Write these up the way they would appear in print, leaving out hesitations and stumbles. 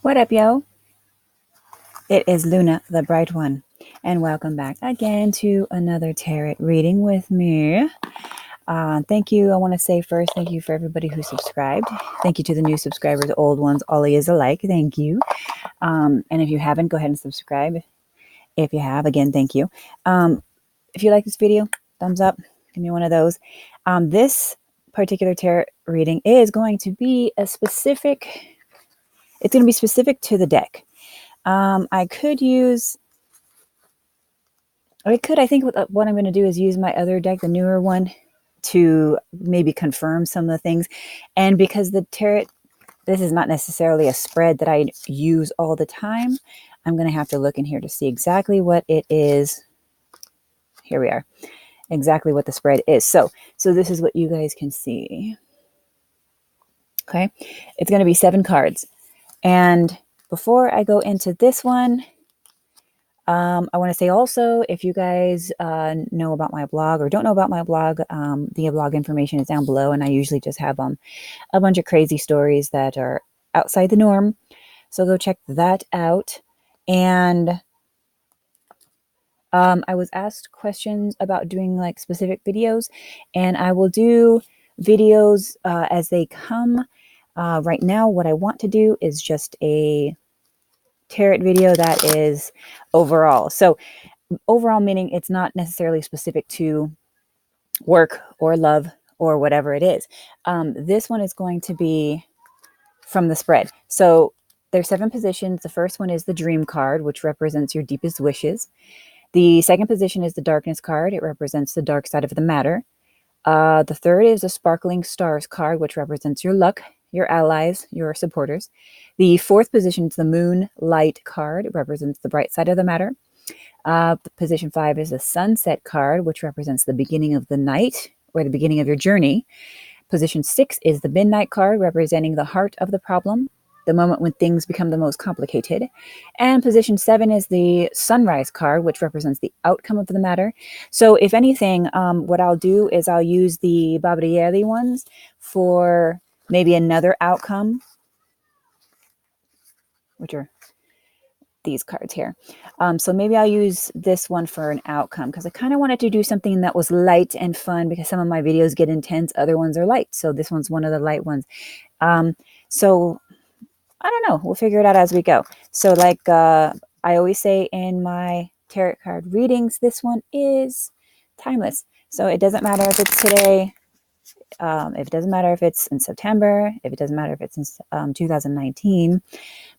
What up, yo? It is Luna, the Bright One, and welcome back again to another tarot reading with me. Thank you. I want to say first, thank you for everybody who subscribed. Thank you to the new subscribers, old ones, all is alike. Thank you. And if you haven't, go ahead and subscribe. If you have, again, thank you. If you like this video, thumbs up. Give me one of those. This particular tarot reading is going to be it's going to be specific to the deck. I think what I'm going to do is use my other deck, the newer one, to maybe confirm some of the things. And because the tarot, this is not necessarily a spread that I use all the time, I'm going to have to look in here to see exactly what it is. Here we are. Exactly what the spread is. So this is what you guys can see. Okay. It's going to be 7 cards. And before I go into this one, I want to say also, if you guys know about my blog or don't know about my blog, the blog information is down below, and I usually just have a bunch of crazy stories that are outside the norm. So go check that out. And I was asked questions about doing like specific videos, and I will do videos as they come. Right now, what I want to do is just a tarot video that is overall. So overall meaning it's not necessarily specific to work or love or whatever it is. This one is going to be from the spread. So there's 7 positions. The first one is the dream card, which represents your deepest wishes. The second position is the darkness card. It represents the dark side of the matter. The third is the sparkling stars card, which represents your luck, your allies, your supporters. The fourth position is the moonlight card. It represents the bright side of the matter. Position 5 is the sunset card, which represents the beginning of the night or the beginning of your journey. Position 6 is the midnight card, representing the heart of the problem, the moment when things become the most complicated. And position 7 is the sunrise card, which represents the outcome of the matter. So if anything, what I'll do is I'll use the Babrielli ones for maybe another outcome, which are these cards here. So maybe I'll use this one for an outcome, because I kind of wanted to do something that was light and fun, because some of my videos get intense, other ones are light. So this one's one of the light ones. So I don't know. We'll figure it out as we go. So like I always say in my tarot card readings, this one is timeless. So it doesn't matter if it's today, if it doesn't matter if it's in September, if it doesn't matter if it's in 2019,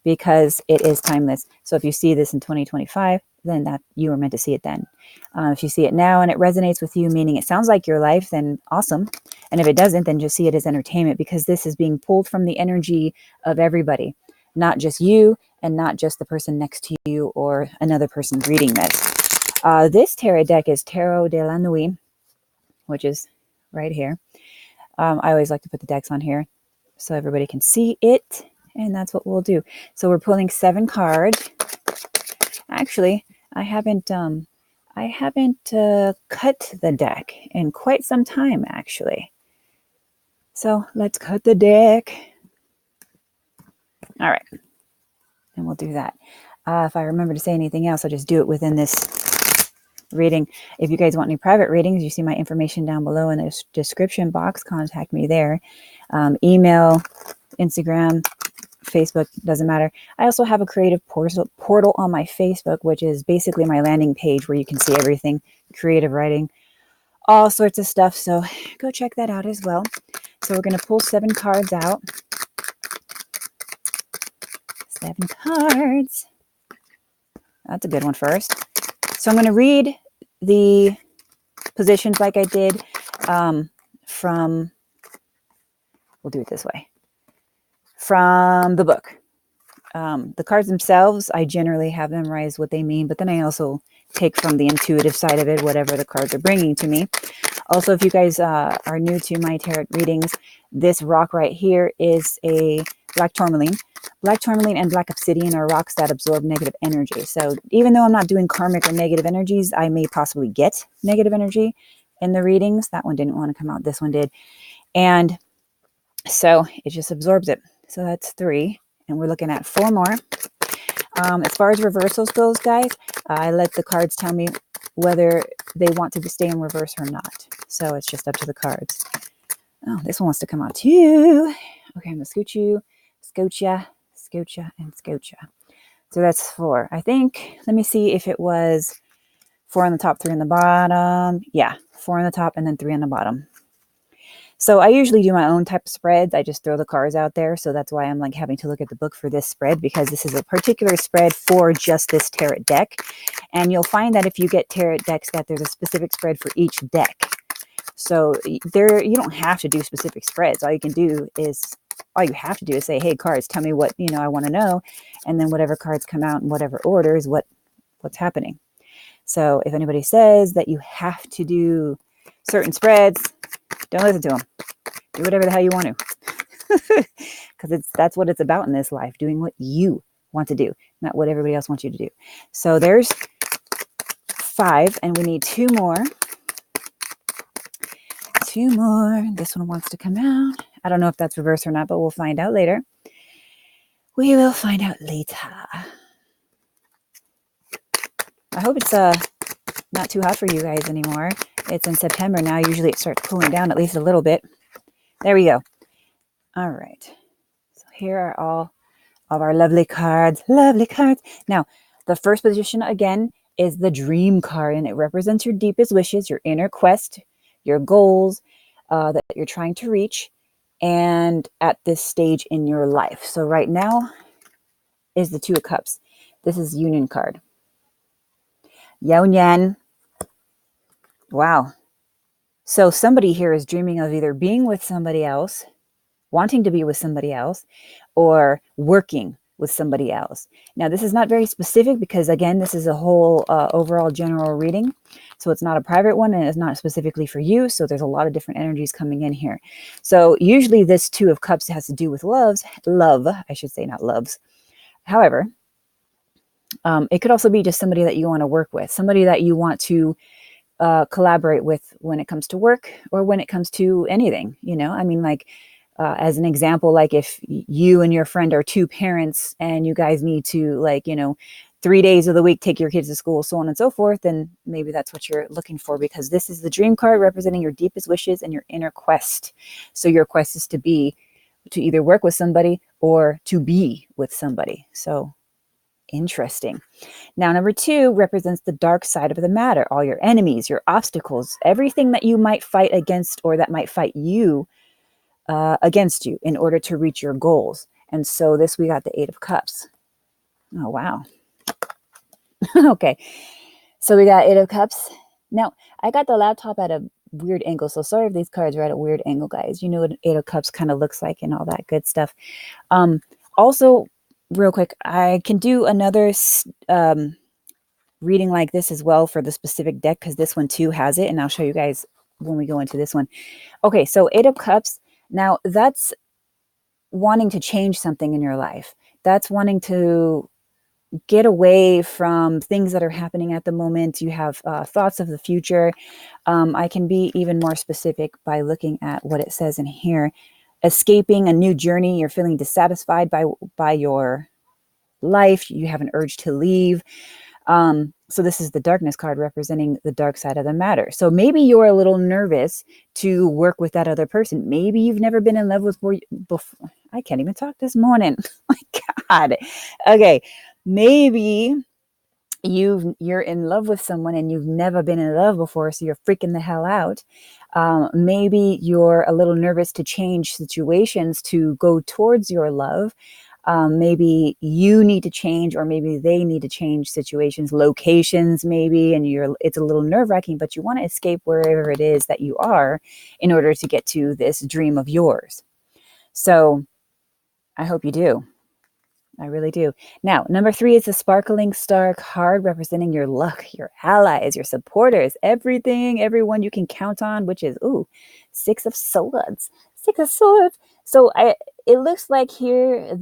because it is timeless. So if you see this in 2025, then that you were meant to see it then. If you see it now and it resonates with you, meaning it sounds like your life, then awesome. And if it doesn't, then just see it as entertainment, because this is being pulled from the energy of everybody, not just you and not just the person next to you or another person reading this. This tarot deck is Tarot de la Nuit, which is right here. I always like to put the decks on here so everybody can see it. And that's what we'll do. So we're pulling 7 cards. Actually, I haven't cut the deck in quite some time, actually. So let's cut the deck. All right. And we'll do that. If I remember to say anything else, I'll just do it within this reading. If you guys want any private readings, you see my information down below in the description box. Contact me there. Email, Instagram, Facebook, doesn't matter. I also have a creative portal on my Facebook, which is basically my landing page where you can see everything, creative writing, all sorts of stuff. So go check that out as well. So we're going to pull 7 cards out. 7 cards. That's a good one first. So I'm going to read the positions like I did from, we'll do it this way, from the book. The cards themselves, I generally have memorized what they mean, but then I also take from the intuitive side of it, whatever the cards are bringing to me. Also, if you guys are new to my tarot readings, this rock right here is a black tourmaline. Black tourmaline and black obsidian are rocks that absorb negative energy. So even though I'm not doing karmic or negative energies, I may possibly get negative energy in the readings. That one didn't want to come out. This one did. And so it just absorbs it. So that's 3. And we're looking at 4 more. As far as reversals goes, guys, I let the cards tell me whether they want to stay in reverse or not. So it's just up to the cards. Oh, this one wants to come out too. Okay, I'm going to scoot you, and scoot ya. So that's 4. I think, let me see if it was 4 on the top, 3 on the bottom. Yeah, 4 on the top and then 3 on the bottom. So I usually do my own type of spreads. I just throw the cards out there. So that's why I'm like having to look at the book for this spread, because this is a particular spread for just this tarot deck. And you'll find that if you get tarot decks, that there's a specific spread for each deck. So there, you don't have to do specific spreads. All you have to do is say, hey, cards, tell me what, I want to know. And then whatever cards come out in whatever order is what's happening. So if anybody says that you have to do certain spreads, don't listen to them. Do whatever the hell you want to. Because that's what it's about in this life, doing what you want to do, not what everybody else wants you to do. So there's 5, and we need 2 more. 2 more. This one wants to come out. I don't know if that's reverse or not, but we'll find out later. We will find out later. I hope it's not too hot for you guys anymore. It's in September now. Usually it starts cooling down at least a little bit. There we go. All right. So here are all of our lovely cards. Lovely cards. Now, the first position again is the dream card, and it represents your deepest wishes, your inner quest, your goals that you're trying to reach, and at this stage in your life. So right now is the 2 of Cups. This is Union card. Yaonyan. Wow. So somebody here is dreaming of either being with somebody else, wanting to be with somebody else, or working with somebody else. Now, this is not very specific because, again, this is a whole overall general reading. So it's not a private one, and it's not specifically for you. So there's a lot of different energies coming in here. So usually this 2 of Cups has to do with love, I should say, not loves. However, it could also be just somebody that you want to work with, somebody that you want to collaborate with when it comes to work or when it comes to anything, I mean, like, as an example, like if you and your friend are 2 parents and you guys need to, like, 3 days of the week, take your kids to school, so on and so forth, then maybe that's what you're looking for, because this is the dream card representing your deepest wishes and your inner quest. So your quest is to either work with somebody or to be with somebody. So interesting. Now, number 2 represents the dark side of the matter, all your enemies, your obstacles, everything that you might fight against or that might fight you against you in order to reach your goals. And so we got the 8 of Cups. Oh, wow. Okay. So we got 8 of Cups. Now, I got the laptop at a weird angle, so sorry if these cards are at a weird angle, guys. You know what 8 of Cups kind of looks like and all that good stuff. Also, real quick, I can do another reading like this as well for the specific deck, because this one too has it, and I'll show you guys when we go into this one. Okay, so 8 of Cups. Now, that's wanting to change something in your life. That's wanting to get away from things that are happening at the moment. You have thoughts of the future. I can be even more specific by looking at what it says in here. Escaping a new journey. You're feeling dissatisfied by your life. You have an urge to leave. So this is the darkness card representing the dark side of the matter. So maybe you're a little nervous to work with that other person. Maybe you've never been in love with before. I can't even talk this morning. My God. Okay. Maybe you're in love with someone and you've never been in love before, so you're freaking the hell out. Maybe you're a little nervous to change situations to go towards your love. Maybe you need to change, or maybe they need to change situations, locations maybe, and it's a little nerve-wracking, but you want to escape wherever it is that you are in order to get to this dream of yours. So I hope you do. I really do. Now, number 3 is the sparkling star card representing your luck, your allies, your supporters, everything, everyone you can count on, which is, 6 of swords. 6 of swords. So it looks like here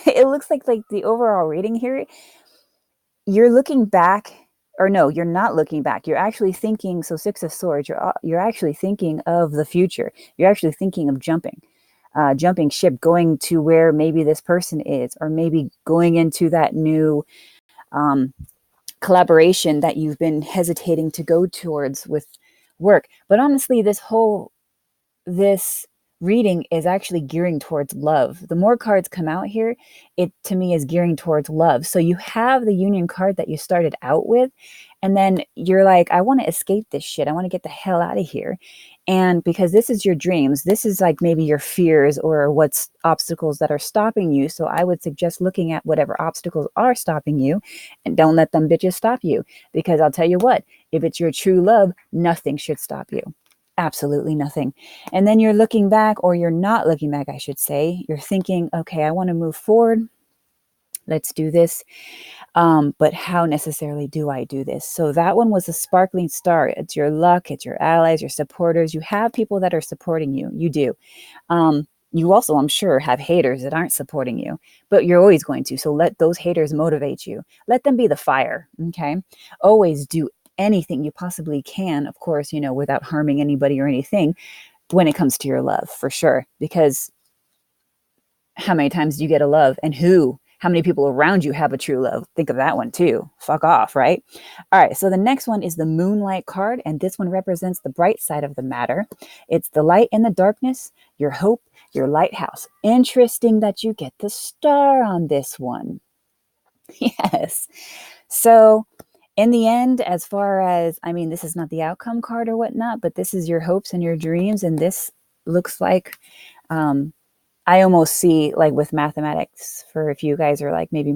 it looks like the overall reading here, you're looking back, or no, you're not looking back. You're actually thinking, so 6 of swords, you're actually thinking of the future. You're actually thinking of jumping. jumping ship, going to where maybe this person is, or maybe going into that new collaboration that you've been hesitating to go towards with work. But honestly, this reading is actually gearing towards love. The more cards come out here, it to me is gearing towards love. So you have the Union card that you started out with, and then you're like, I want to escape this shit. I want to get the hell out of here. And because this is your dreams, this is like maybe your fears or what's obstacles that are stopping you. So I would suggest looking at whatever obstacles are stopping you, and don't let them bitches stop you. Because I'll tell you what, if it's your true love, nothing should stop you. Absolutely nothing. And then you're looking back, or you're not looking back, I should say. You're thinking, okay, I want to move forward. Let's do this. But how necessarily do I do this? So that one was a sparkling star. It's your luck, it's your allies, your supporters. You have people that are supporting you. You do. You also, I'm sure, have haters that aren't supporting you, but you're always going to. So let those haters motivate you. Let them be the fire. Okay. Always do anything you possibly can, of course, without harming anybody or anything, when it comes to your love, for sure. Because how many times do you get a love, and how many people around you have a true love? Think of that one too. Fuck off, right? All right, so the next one is the Moonlight card, and this one represents the bright side of the matter. It's the light in the darkness, your hope, your lighthouse. Interesting that you get the star on this one. Yes. So in the end, as far as, this is not the outcome card or whatnot, but this is your hopes and your dreams. And this looks like, I almost see like with mathematics, for if you guys are like maybe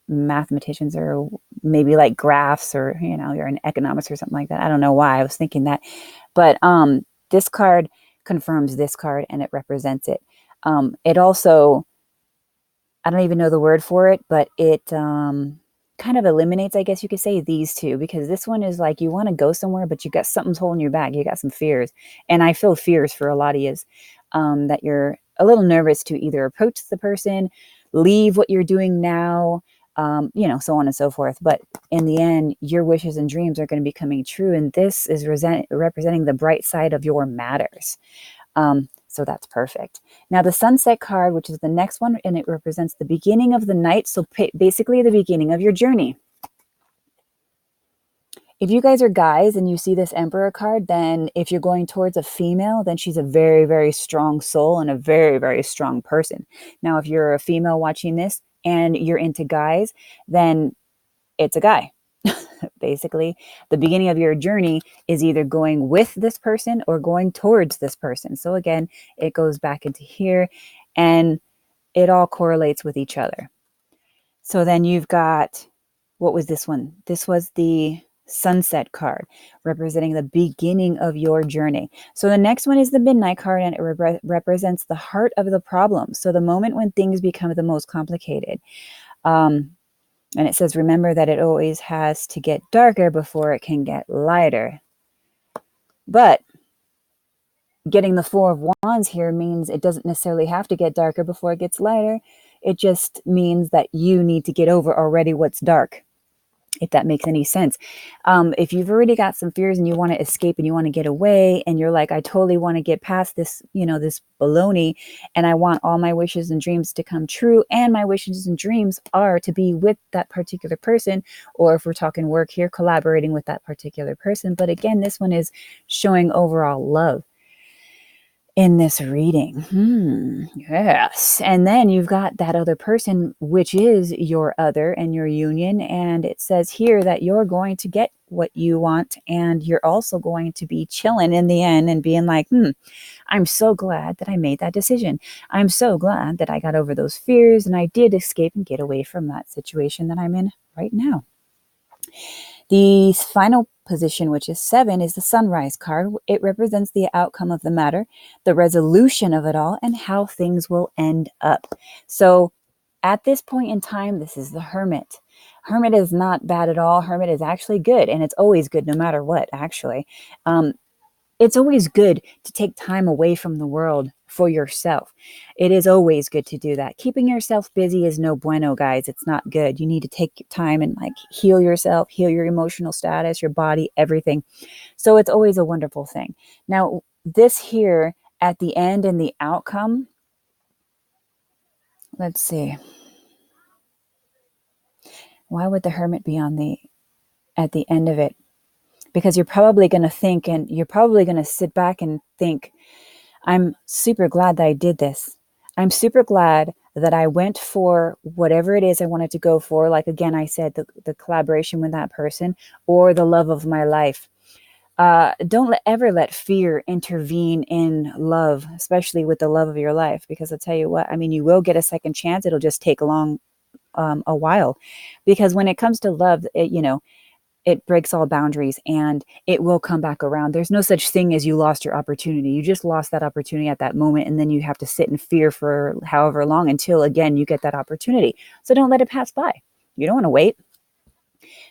mathematicians, or maybe like graphs, or, you're in economics or something like that. I don't know why I was thinking that, but this card confirms this card, and it represents it. It also, I don't even know the word for it, but it kind of eliminates, I guess you could say, these two, because this one is like you want to go somewhere, but you got something's holding you back. You got some fears, and I feel fears for a lot of you, that you're a little nervous to either approach the person, leave what you're doing now, so on and so forth. But in the end, your wishes and dreams are going to be coming true, and this is representing the bright side of your matters. So that's perfect. Now the Sunset card, which is the next one, and it represents the beginning of the night. So basically the beginning of your journey. If you guys are guys and you see this Emperor card, then if you're going towards a female, then she's a very, very strong soul and a very, very strong person. Now, if you're a female watching this and you're into guys, then it's a guy. Basically, the beginning of your journey is either going with this person or going towards this person. So again, it goes back into here, and it all correlates with each other. So then you've got, what was this one? This was the Sunset card, representing the beginning of your journey. So the next one is the Midnight card, and it represents the heart of the problem. So the moment when things become the most complicated. And it says, remember that it always has to get darker before it can get lighter. But getting the Four of Wands here means it doesn't necessarily have to get darker before it gets lighter. It just means that you need to get over already what's dark, if that makes any sense. If you've already got some fears and you want to escape and you want to get away, and you're like, I totally want to get past this, this baloney, and I want all my wishes and dreams to come true, and my wishes and dreams are to be with that particular person, or if we're talking work here, collaborating with that particular person. But again, this one is showing overall love in this reading. Yes. And then you've got that other person, which is your other and your union. And it says here that you're going to get what you want. And you're also going to be chilling in the end and being like, I'm so glad that I made that decision. I'm so glad that I got over those fears and I did escape and get away from that situation that I'm in right now. The final position, which is 7, is the Sunrise card. It represents the outcome of the matter, the resolution of it all, and how things will end up. So at this point in time, this is the Hermit. Hermit is not bad at all. Hermit is actually good, and it's always good no matter what, actually. It's always good to take time away from the world for yourself. It is always good to do that. Keeping yourself busy is no bueno, guys. It's not good. You need to take time and heal yourself, heal your emotional status, your body, everything. So it's always a wonderful thing. Now, this here at the end and the outcome, let's see. Why would the Hermit be on the at the end of it? Because you're probably going to think, and you're probably going to sit back and think, I'm super glad that I did this. I'm super glad that I went for whatever it is I wanted to go for. Like, again, I said, the collaboration with that person or the love of my life. Don't ever let fear intervene in love, especially with the love of your life, because I'll tell you what, I mean, you will get a second chance. It'll just take a while, because when it comes to love, it breaks all boundaries and it will come back around. There's no such thing as you lost your opportunity. You just lost that opportunity at that moment. And then you have to sit in fear for however long until, again, you get that opportunity. So don't let it pass by. You don't want to wait.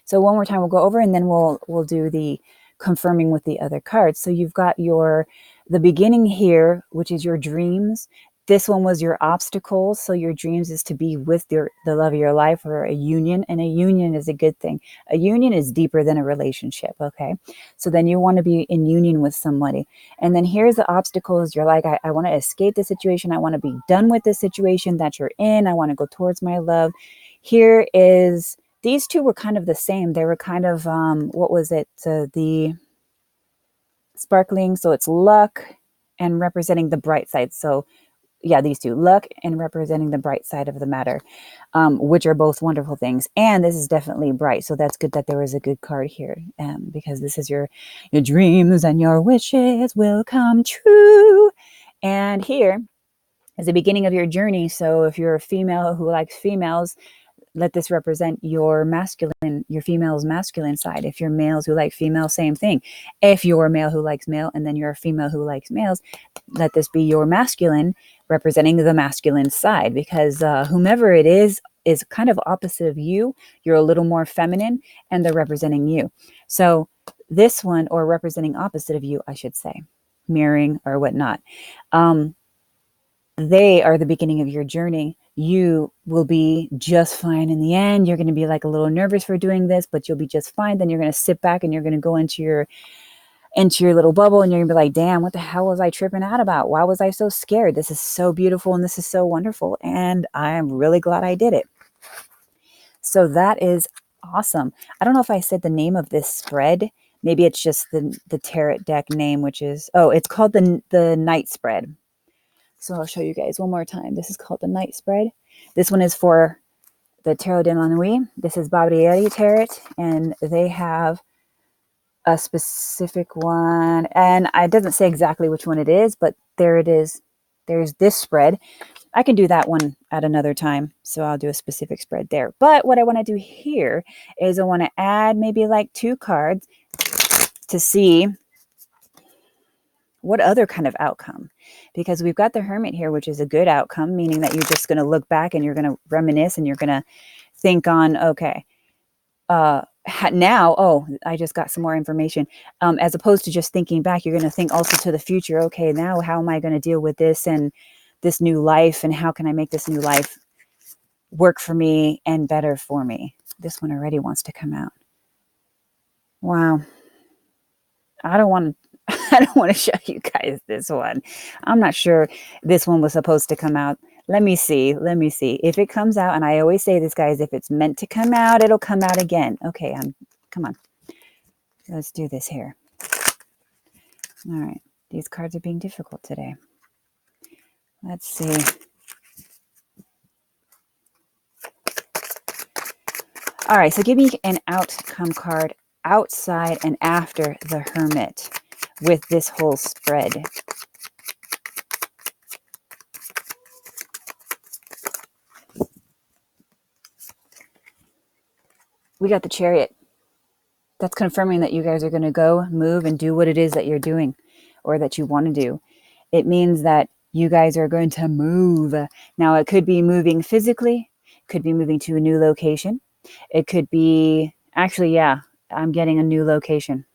So one more time, we'll go over, and then we'll do the confirming with the other cards. So you've got the beginning here, which is your dreams. This one was your obstacles. So your dreams is to be with the love of your life, or a union. And a union is a good thing. A union is deeper than a relationship. Okay. So then you want to be in union with somebody. And then here's the obstacles. You're like, I want to escape the situation. I want to be done with this situation that you're in. I want to go towards my love. Here is, these two were kind of the same. They were kind of, what was it? The sparkling. So it's luck and representing the bright side. So yeah, these two, luck and representing the bright side of the matter, which are both wonderful things. And this is definitely bright. So that's good that there was a good card here, because this is your dreams and your wishes will come true. And here is the beginning of your journey. So if you're a female who likes females, let this represent your masculine, your female's masculine side. If you're males who like female, same thing. If you're a male who likes male and then you're a female who likes males, let this be your masculine representing the masculine side, because whomever it is kind of opposite of you. You're a little more feminine and they're representing you. So this one, or representing opposite of you, I should say, mirroring or whatnot. They are the beginning of your journey. You will be just fine in the end. You're going to be like a little nervous for doing this, but you'll be just fine. Then you're going to sit back and you're going to go into your little bubble, and you're going to be like, damn, what the hell was I tripping out about? Why was I so scared? This is so beautiful and this is so wonderful. And I'm really glad I did it. So that is awesome. I don't know if I said the name of this spread. Maybe it's just the tarot deck name, which is, it's called the Night Spread. So I'll show you guys one more time. This is called the Night Spread. This one is for the Tarot de la Nuit. This is Barbieri Tarot, and they have a specific one. And it doesn't say exactly which one it is, but there it is. There's this spread. I can do that one at another time, so I'll do a specific spread there. But what I want to do here is I want to add maybe like 2 cards to see what other kind of outcome, because we've got the Hermit here, which is a good outcome, meaning that you're just going to look back and you're going to reminisce and you're going to think on, okay, now, I just got some more information. As opposed to just thinking back, you're going to think also to the future. Okay, now how am I going to deal with this and this new life, and how can I make this new life work for me and better for me? This one already wants to come out. Wow. I don't want to show you guys this one. I'm not sure this one was supposed to come out. Let me see. If it comes out, and I always say this, guys, if it's meant to come out, it'll come out again. Okay, come on. Let's do this here. All right. These cards are being difficult today. Let's see. All right, so give me an outcome card outside and after the Hermit with this whole spread. We got the Chariot. That's confirming that you guys are going to go, move, and do what it is that you're doing or that you want to do. It means that you guys are going to move. Now, it could be moving physically, could be moving to a new location. It could be, actually, yeah, I'm getting a new location.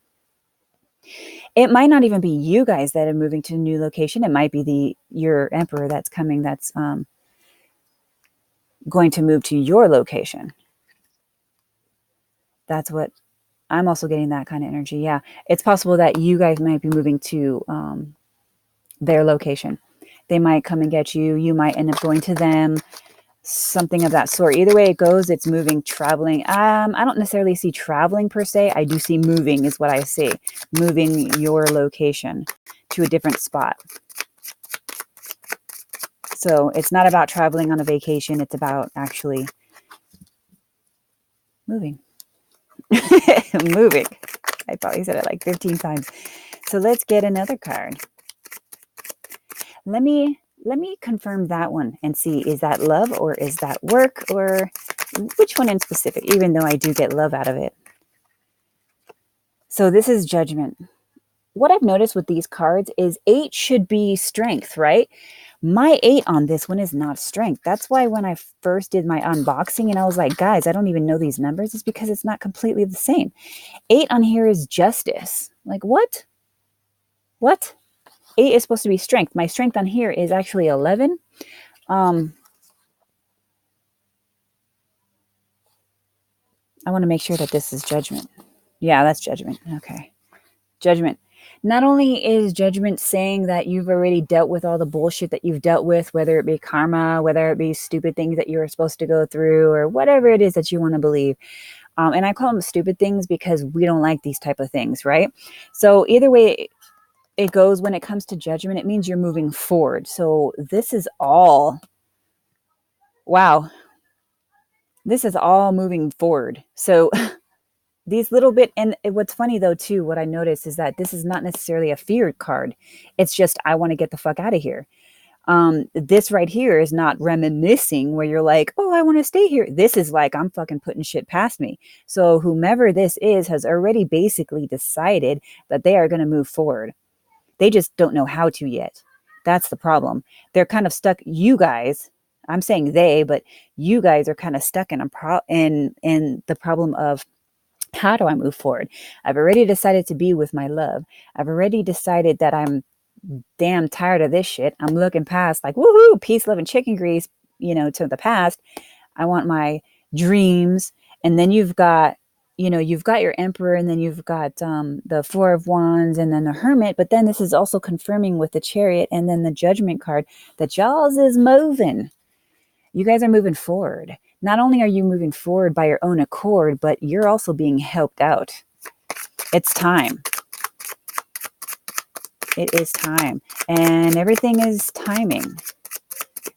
It might not even be you guys that are moving to a new location. It might be your emperor that's coming, that's going to move to your location. That's what I'm also getting, that kind of energy. Yeah, it's possible that you guys might be moving to their location. They might come and get you. You might end up going to them. something of that sort. Either way it goes, it's moving, traveling. I don't necessarily see traveling per se. I do see moving is what I see. Moving your location to a different spot. So it's not about traveling on a vacation. It's about actually moving. Moving. I probably said it like 15 times. So let's get another card. Let me confirm that one and see, is that love or is that work, or which one in specific, even though I do get love out of it. So this is Judgment. What I've noticed with these cards is 8 should be strength, right? My 8 on this one is not strength. That's why when I first did my unboxing and I was like, guys, I don't even know these numbers, it's because it's not completely the same. 8 on here is justice. Like, what? What? 8 is supposed to be strength. My strength on here is actually 11. I want to make sure that this is Judgment. Yeah, that's Judgment. Okay. Judgment. Not only is Judgment saying that you've already dealt with all the bullshit that you've dealt with, whether it be karma, whether it be stupid things that you were supposed to go through, or whatever it is that you want to believe. And I call them stupid things because we don't like these type of things, right? So either way it goes, when it comes to Judgment, it means you're moving forward. So this is all, wow, this is all moving forward. So these little bit, and what's funny though too, what I noticed is that this is not necessarily a feared card. It's just, I want to get the fuck out of here. This right here is not reminiscing where you're like, oh, I want to stay here. This is like, I'm fucking putting shit past me. So whomever this is has already basically decided that they are going to move forward. They just don't know how to yet. That's the problem. They're kind of stuck. You guys, I'm saying they, but you guys are kind of stuck in the problem of, how do I move forward? I've already decided to be with my love. I've already decided that I'm damn tired of this shit. I'm looking past, like, woohoo, peace, love, and chicken grease, to the past. I want my dreams. And then you've got your Emperor, and then you've got the Four of Wands, and then the Hermit. But then this is also confirming with the Chariot and then the Judgment card that y'all's is moving. You guys are moving forward. Not only are you moving forward by your own accord, but you're also being helped out. It's time. It is time. And everything is timing.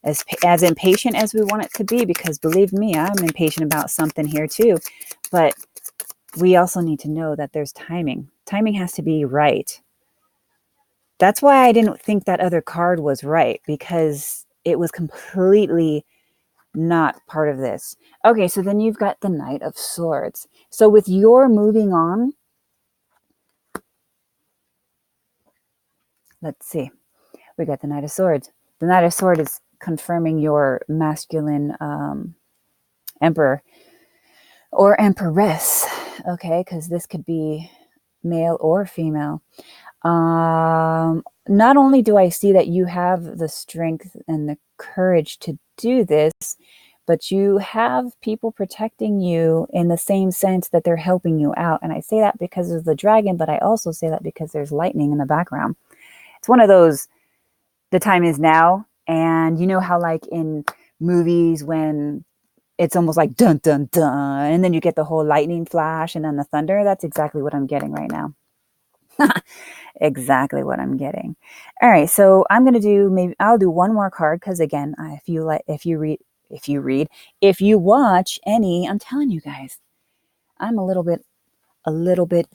As impatient as we want it to be, because believe me, I'm impatient about something here too. But we also need to know that there's timing. Timing has to be right. That's why I didn't think that other card was right, because it was completely not part of this. Okay, so then you've got the Knight of Swords. So with your moving on, let's see. We got the Knight of Swords. The Knight of Swords is confirming your masculine emperor or empress. Okay, because this could be male or female. Not only do I see that you have the strength and the courage to do this, but you have people protecting you in the same sense that they're helping you out. And I say that because of the dragon, but I also say that because there's lightning in the background. It's one of those, the time is now. And you know how like in movies when it's almost like dun, dun, dun, and then you get the whole lightning flash and then the thunder? That's exactly what I'm getting right now. Exactly what I'm getting. All right, so I'm going to do, I'll do one more card, because again, if you watch any, I'm telling you guys, I'm a little bit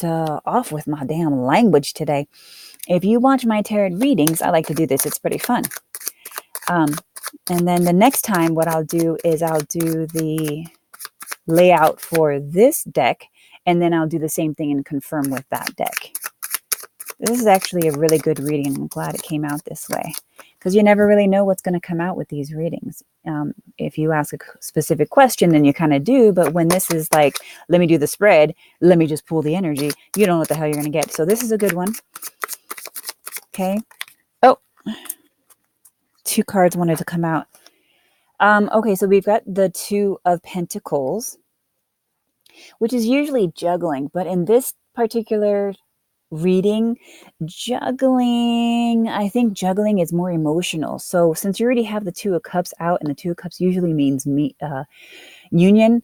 off with my damn language today. If you watch my tarot readings, I like to do this. It's pretty fun. And then the next time what I'll do is I'll do the layout for this deck, and then I'll do the same thing and confirm with that deck. This is actually a really good reading. I'm glad it came out this way, because you never really know what's going to come out with these readings. If you ask a specific question, then you kind of do. But when this is like, let me do the spread, let me just pull the energy, you don't know what the hell you're going to get. So this is a good one. Okay. Oh, 2 cards wanted to come out. Okay, so we've got the Two of Pentacles, which is usually juggling. But in this particular reading. Juggling, I think juggling is more emotional. So since you already have the Two of Cups out, and the Two of Cups usually means union,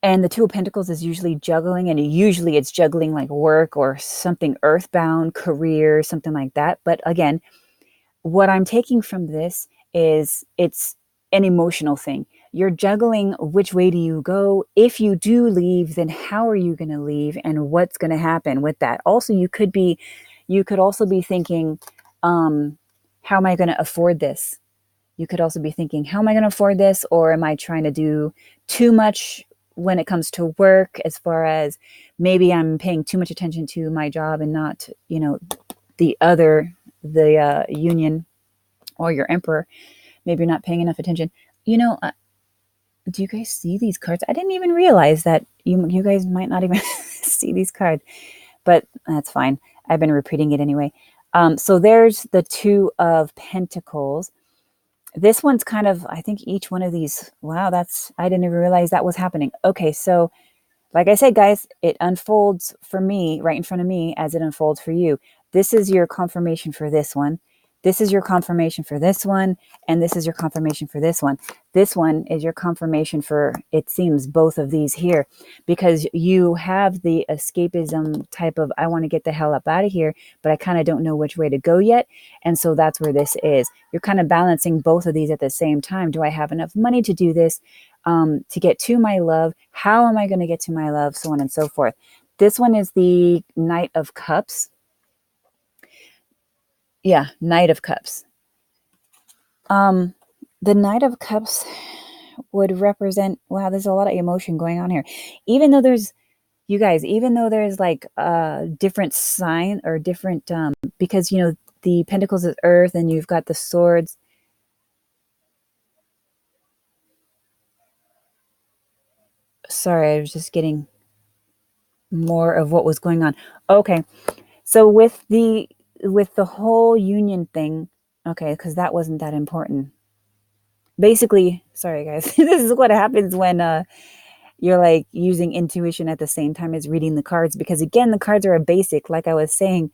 and the Two of Pentacles is usually juggling, and usually it's juggling like work or something earthbound, career, something like that. But again, what I'm taking from this is it's an emotional thing. You're juggling which way do you go? If you do leave, then how are you going to leave, and what's going to happen with that? Also, you could also be thinking, how am I going to afford this? You could also be thinking, how am I going to afford this? Or am I trying to do too much when it comes to work, as far as maybe I'm paying too much attention to my job and not, the union or your emperor. Maybe you're not paying enough attention. Do you guys see these cards? I didn't even realize that you guys might not even see these cards, but that's fine. I've been repeating it anyway. So there's the Two of Pentacles. This one's kind of, I think each one of these, wow, I didn't even realize that was happening. Okay, so like I said, guys, it unfolds for me right in front of me as it unfolds for you. This is your confirmation for this one. This is your confirmation for this one. And this is your confirmation for this one. This one is your confirmation for, it seems, both of these here, because you have the escapism type of, I want to get the hell up out of here, but I kind of don't know which way to go yet. And so that's where this is. You're kind of balancing both of these at the same time. Do I have enough money to do this? To get to my love? How am I going to get to my love? So on and so forth. This one is the Knight of Cups. Yeah, Knight of Cups. The Knight of Cups would represent, wow, there's a lot of emotion going on here. Even though there's, you guys, even though there's like different sign or different, because, the Pentacles is earth and you've got the swords. Sorry, I was just getting more of what was going on. Okay. So with the whole union thing, okay, because that wasn't that important. Basically, sorry guys, this is what happens when you're like using intuition at the same time as reading the cards, because again, the cards are a basic, like I was saying.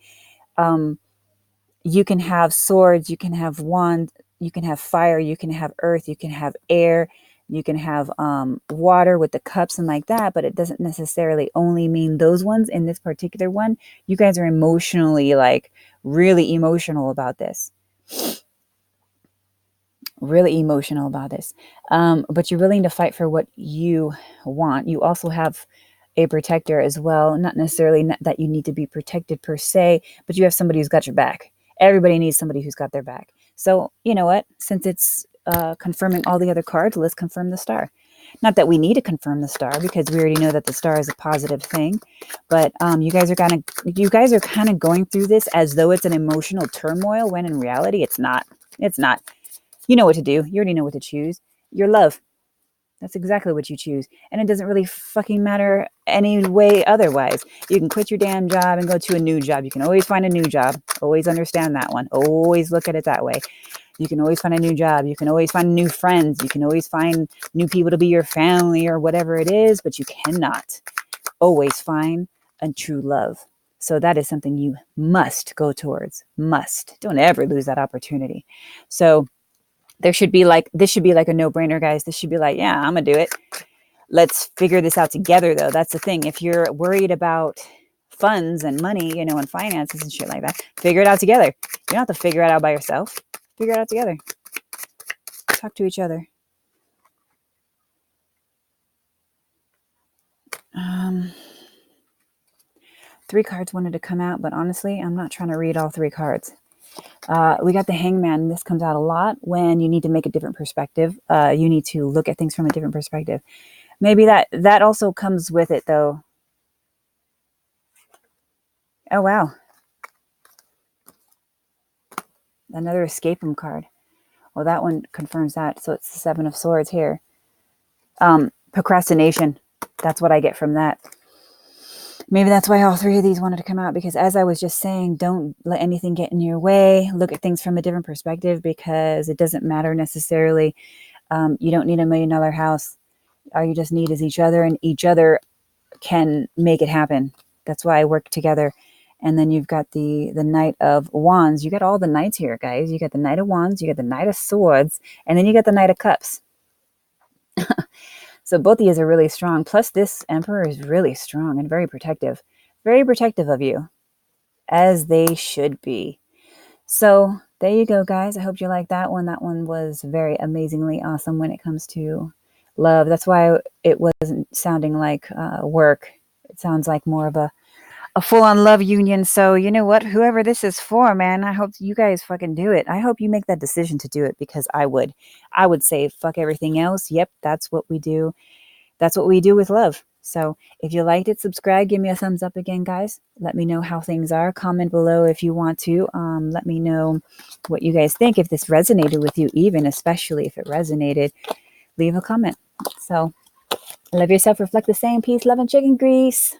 You can have swords, you can have wands, you can have fire, you can have earth, you can have air, you can have water with the cups and like that, but it doesn't necessarily only mean those ones. In this particular one, you guys are emotionally, like, really emotional about this. Really emotional about this. But you're willing to fight for what you want. You also have a protector as well. Not necessarily that you need to be protected per se, but you have somebody who's got your back. Everybody needs somebody who's got their back. So you know what? Since it's confirming all the other cards, let's confirm the star. Not that we need to confirm the star, because we already know that the star is a positive thing. But you guys are kind of going through this as though it's an emotional turmoil, when in reality it's not. It's not. You know what to do. You already know what to choose. Your love. That's exactly what you choose. And it doesn't really fucking matter any way otherwise. You can quit your damn job and go to a new job. You can always find a new job. Always understand that one. Always look at it that way. You can always find a new job. You can always find new friends. You can always find new people to be your family or whatever it is. But you cannot always find a true love. So that is something you must go towards. Must. Don't ever lose that opportunity. So this should be like a no-brainer, guys. This should be like, yeah, I'm gonna do it. Let's figure this out together, though. That's the thing. If you're worried about funds and money, and finances and shit like that, figure it out together. You don't have to figure it out by yourself. Figure it out together. Talk to each other. Three cards wanted to come out, but honestly, I'm not trying to read all three cards. We got the Hangman. This comes out a lot when you need to make a different perspective. You need to look at things from a different perspective. Maybe that also comes with it, though. Oh, wow. Another Escape Room card. Well, that one confirms that. So it's the Seven of Swords here. Procrastination. That's what I get from that. Maybe that's why all three of these wanted to come out, because as I was just saying, don't let anything get in your way. Look at things from a different perspective, because it doesn't matter necessarily. You don't need $1 million house. All you just need is each other, and each other can make it happen. That's why I work together. And then you've got the Knight of Wands. You got all the knights here, guys. You got the Knight of Wands, you got the Knight of Swords, and then you got the Knight of Cups. So both of these are really strong. Plus this Emperor is really strong and very protective. Very protective of you, as they should be. So there you go, guys. I hope you liked that one. That one was very amazingly awesome when it comes to love. That's why it wasn't sounding like work. It sounds like more of a full-on love union. So you know what? Whoever this is for, man, I hope you guys fucking do it. I hope you make that decision to do it, because I would. I would say fuck everything else. Yep, that's what we do. That's what we do with love. So if you liked it, subscribe, give me a thumbs up again, guys. Let me know how things are. Comment below if you want to. Let me know what you guys think. If this resonated with you, even especially if it resonated, leave a comment. So love yourself, reflect the same. Peace, love, and chicken grease.